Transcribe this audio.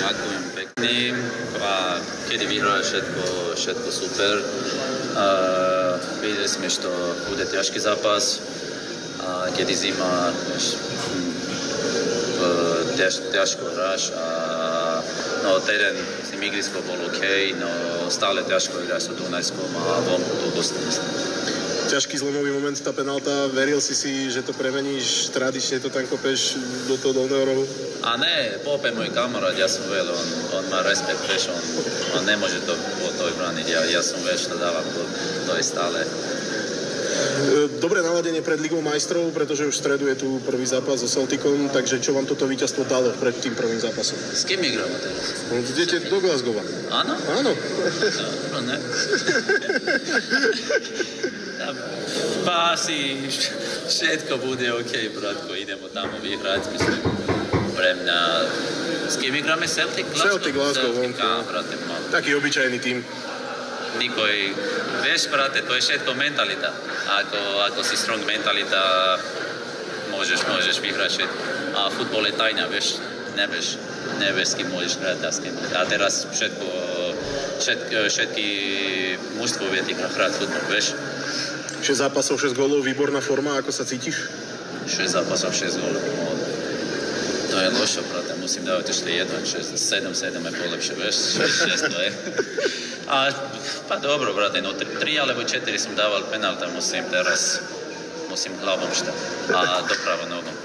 Ďakujem pekný. A kedy vyhráš všetko super. Videli sme, že to bude ťažký zápas. A kedy zima, ťažko hráš. No teren s tým igriskom bol OK, no stále ťažko hráš s Dunajskom a vonku to dostane. Ťažký zlomový moment, tá penálta. Veril si, že to premeníš, tradične to tam kopeš do toho dolného rohu? A ne, Pope môj kamarát, ja som vedel, on má respekt, vieš, on nemôže to brániť, ja som vieš, to dávam, to je stále. Dobré naladenie pred Ligou majstrov, pretože už v stredu je tu prvý zápas so Celticom, takže čo vám toto víťazstvo dalo pred tým prvým zápasom? S kým hráme teraz? Idete do Glasgowa. Áno? Áno. No, ne. Asi všetko bude OK, bratko, ideme tam vyhrať, myslím, pre mňa. S kým hráme? Celtic Glasgow? Celtic Glasgow, brate, taký obyčajný tým. Nikoj, vieš, brate, to je všetko mentalita. Ako si strong mentalita, môžeš vyhrať všetko. A futbol je tajná, vieš, nevieš, s kým môžeš hrať a s kým. A teraz všetky mužstvo vie hrať futbol, vieš. 6 zápasov, 6 gólov, výborná forma, ako sa cítiš? 6 zápasov, 6 gólov. To je lošo, brate, musím dávať ešte 1, 7 je polepšie, vieš, 6 to je. A dobro, brate, no 3 alebo 4 som dával penálta, musím hlavou štať a dopravo nogom.